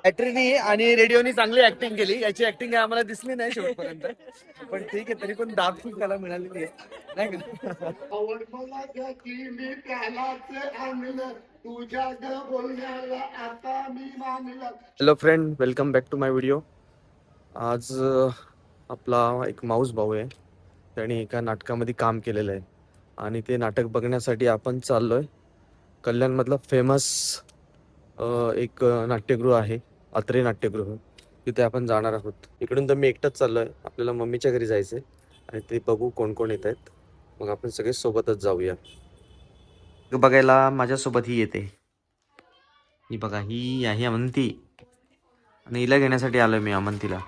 ऍक्टरनी आणि रेडिओनी चांगली ऍक्टिंग केली. याची ऍक्टिंग काय आम्हाला दिसली नाही शेवटपर्यंत, पण ठीक आहे, तरी पण दाब त्याला मिळालेली आहे नाही का. Hello friend, welcome back to my video. आज आपला एक माऊस भाऊ आहे, त्याने एका नाटकामध्ये काम केलेलं आहे आणि ते नाटक बघण्यासाठी आपण चाललोय. कल्याणमधलं फेमस एक नाट्यगृह आहे, अत्रे नाट्यगृह, तिथे आपण जाणार आहोत. इकडून तर मी एकटाच चाललोय, आपल्याला मम्मीच्या घरी जायचंय आणि ते बघू कोण कोण येत आहेत, मग आपण सगळे सोबतच जाऊया. बघायला माझ्यासोबत ही येते, ही बघा, ही आहे अमंती आणि हिला घेण्यासाठी आलोय मी अमंतीला.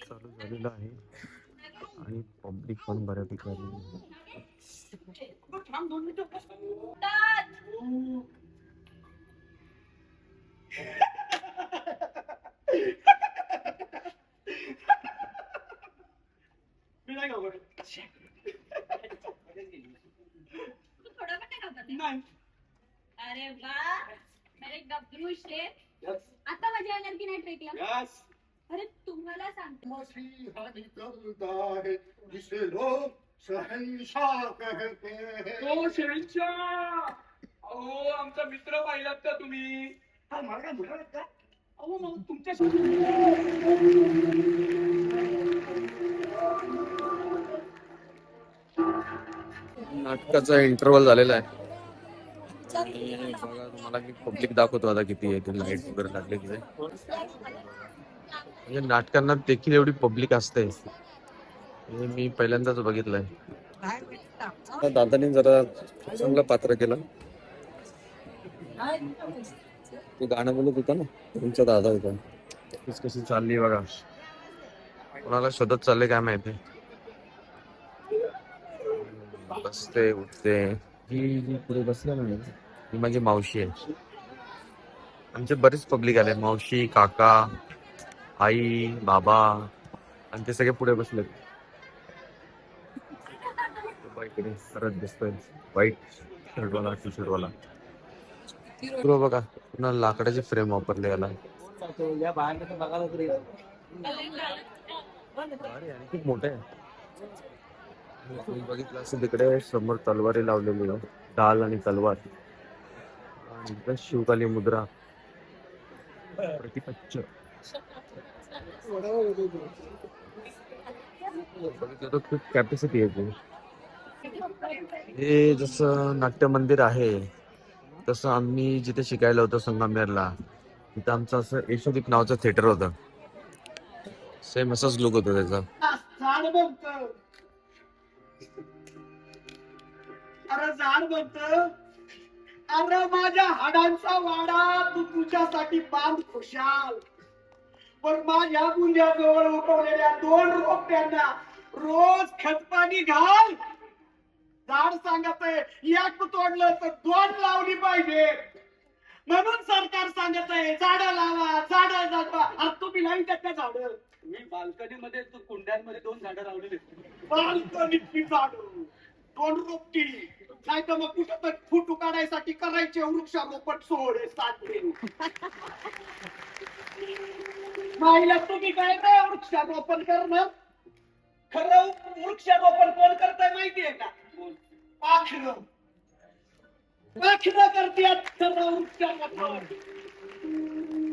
चालू झालेलं आहे आणि पब्लिक पण बऱ्यापैकी आलेली आहे. अरे वा, अरे गब्रू शेठ, आता मजा येणार की नाही ट्रेकला? अरे तुम्हाला सांगतो, तो शहनशाह. अहो आमचा मित्र पाहिलात का तुम्ही? अहो मग तुमच्या नाटकाचा इंटरव्हल झालेला आहे आणि बघा तुम्हाला मी पब्लिक दाखवतो आता किती आहे ते. लाईट वगैरे लागलेली आहे, म्हणजे नाटकांना देखील एवढी पब्लिक असते हे मी पहिल्यांदाच बघितलंय. दादाने जरा चांगलं पात्र केलं. तू गाणं बोलत होता ना, तुमचा दादा होता. कशी चालली बघा, कोणाला शोधत चालले काय माहिती. बसते उठते, ही जी पुढे बसले ना, ही माझी मावशी आहे. आमचे बरेच पब्लिक आले, मावशी, काका, आई, बाबा, आणि ते सगळे पुढे बसले. इकडे सरत दिसतोय व्हाईट शर्टवाला, टी शर्टवाला. बघा पुन्हा लाकडाचे फ्रेम वापरले याला. खूप मोठे आहे. बघितलं असं तिकडे समोर तलवारी लावलेली आहे, ढाल आणि तलवार, आणि इकडे शिवकाली मुद्रा, प्रतिपच्च. बघितलं तर खूप कॅपॅसिटी आहे. हे जसं नाट्य मंदिर आहे तसं आम्ही जिथे शिकायला होतो संगमनेरला, तिथं आमचं असं यशोदीप नावाचं थिएटर होतं. सेम असंच लुक होतं त्याचा. अरे झाड बघत, अरे माझ्या हाडांचा वाडा तू तुझ्यासाठी बांध खुशाल, पण माझ्या गुंजाजवळ उठवलेल्या 2 रोप्यांना रोज खतपाणी घाल. झाड सांगत आहे एक तोडलं तर 2 लावली पाहिजे, म्हणून सरकार सांगत आहे झाडं लावा, झाडं जगवा. अरे तुम्ही लावून त्या झाड, मी बाल्कनीमध्ये कुंड्यांमध्ये 2 झाडं लावलेली. बाल्कनीतली झाडं 2 रोपटी, नाही तर मग कुठं तर फोटो काढायसाठी करायचे वृक्षारोपण सोहळे साजरे. माहिला तुम्ही काय नाही वृक्षारोपण करणं, खरं वृक्षारोपण कोण करताय माहितीये का? पाखरं. पाखरं करतात खरं वृक्षारोपण.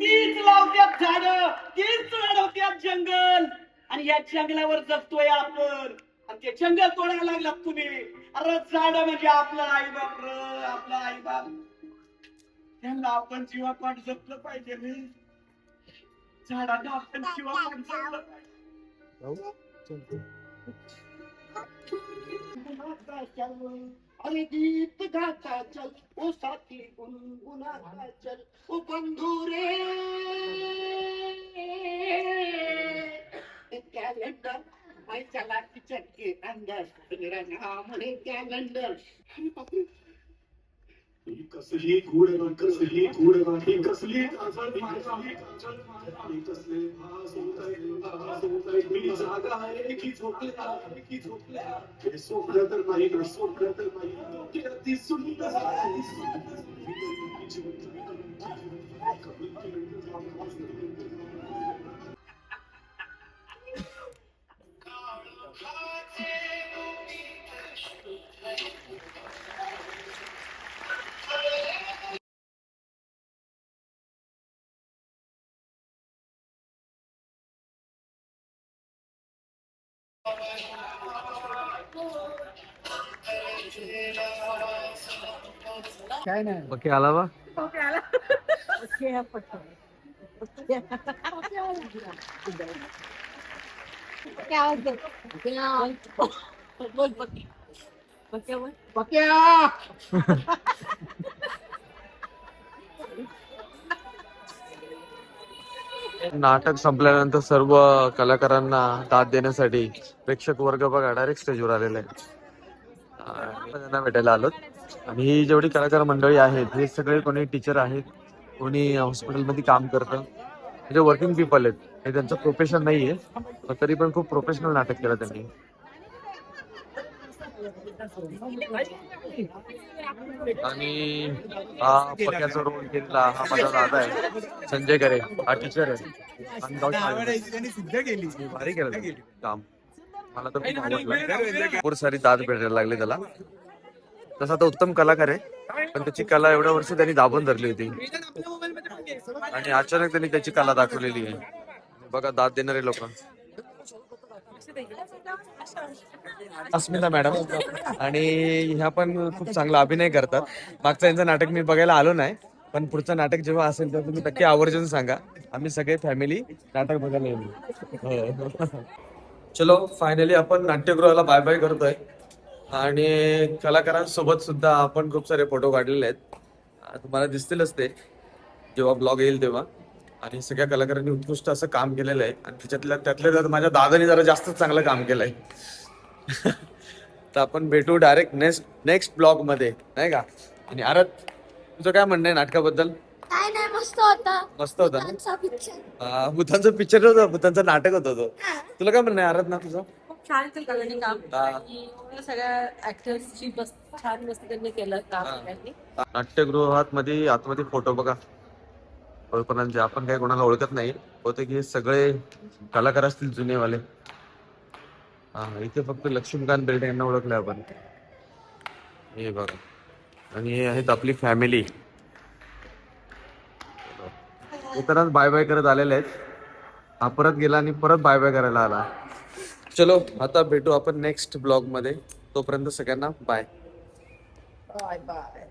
तीच लावत्यात झाडं, तीच वाढवत्यात जंगल, आणि या जंगलावर जगतोय आपण, आणि ते जंगल तोडायला लागलात तुम्ही. अरे झाड म्हणजे आपला आई बाप, आपला आई बाप, त्यांना आपण जीवापाठ जपलं पाहिजे रे. झाडांना आपण जीवापाठ जपलं पाहिजे. अरे गीत गाता चल ओ साथी, गुनगुनाता चल ओ बंधू रे. कैलेंडर भाई चला किचन के अंदर, मेरा नाम है कैलेंडर. कसली धूळ कसली धूळ कसली कसले मी जागा आहे की झोपल्या हे स्वप्न तर नाही स्वप्न तर नाही डोक्यात दिसून काय नाही ओके आला बा. क्या होतं? बोल पक्की. पक्क्या बोल. पक्या नाटक संपल्यानंतर सर्व कलाकारांना दाद देण्यासाठी प्रेक्षक वर्ग बघा डायरेक्ट स्टेजवर आलेला आहे. आणि त्यांना भेटायला आलो. आणि ही जेवढी कलाकार मंडळी आहेत हे सगळे कोणी टीचर आहेत, कोणी हॉस्पिटलमध्ये काम करतं, म्हणजे वर्किंग पीपल आहेत. हे त्यांचं प्रोफेशन नाहीये, पण तरी पण खूप प्रोफेशनल नाटक केलं त्यांनी. आणि हा पक्याचा रोल केलेला हा माझा दादा आहे, संजय करे. हा टीचर आहे. सिद्ध केली भारी केलं त्यांनी काम. मला तर खूप आवडलं. भरपूर सारी दाद भेटायला लागली त्याला. तसा तो उत्तम कलाकार आहे, पण त्याची कला एवढ्या वर्ष त्यांनी दाबून धरली होती आणि अचानक त्यांनी त्याची कला दाखवलेली आहे. बघा दाद देणारे लोक. अस्मिता मॅडम आणि ह्या पण खूप चांगला अभिनय करतात. मागचं यांचं नाटक मी बघायला आलो नाही, पण पुढचं नाटक जेव्हा असेल तेव्हा तुम्ही नक्की आवर्जून सांगा. आम्ही सगळे फॅमिली नाटक बघायला येऊ. चलो फायनली आपण नाट्यगृहाला बाय बाय करतोय आणि कलाकारांसोबत सुद्धा आपण खूप सारे फोटो काढलेले आहेत. तुम्हाला दिसतीलच ते जेव्हा ब्लॉग येईल तेव्हा. आणि सगळ्या कलाकारांनी उत्कृष्ट असं काम केलेलं आहे आणि त्यातल्या त्यात माझ्या दादानी जरा जास्तच चांगलं काम केलंय. तर आपण भेटू डायरेक्ट नेक्स्ट ब्लॉग मध्ये, नाही का? आणि अरे तुझं काय म्हणणं आहे नाटकाबद्दल? काय नाही, मस्त होता. मस्त होता ना? भूतांचा picture. भूतांचं पिक्चर होतं, भूतांचं नाटक होतं तो. तुला काय म्हणणं आहे आराधना तुझं? खूप छान केलं काम हा. आणि सगळ्या ऍक्टर्सची छान मस्त त्यांनी केलं काम सगळ्यांनी. नाट्यगृहात मध्ये आतमध्ये फोटो बघा ओळखणांचे. आपण काही कोणाला ओळखत नाही, होते की हे सगळे कलाकार असतील जुनेवाले. हा इथे फक्त लक्ष्मीकांत बेर्डे यांना ओळखले आपण. हे बघा. आणि हे आहेत आपली फॅमिली. इतरच बाय बाय करत आलेले आहेत. हा परत गेला आणि परत बाय बाय करायला आला. चलो आता भेटू आपण नेक्स्ट ब्लॉग मध्ये. तोपर्यंत सगळ्यांना बाय. Bye bye.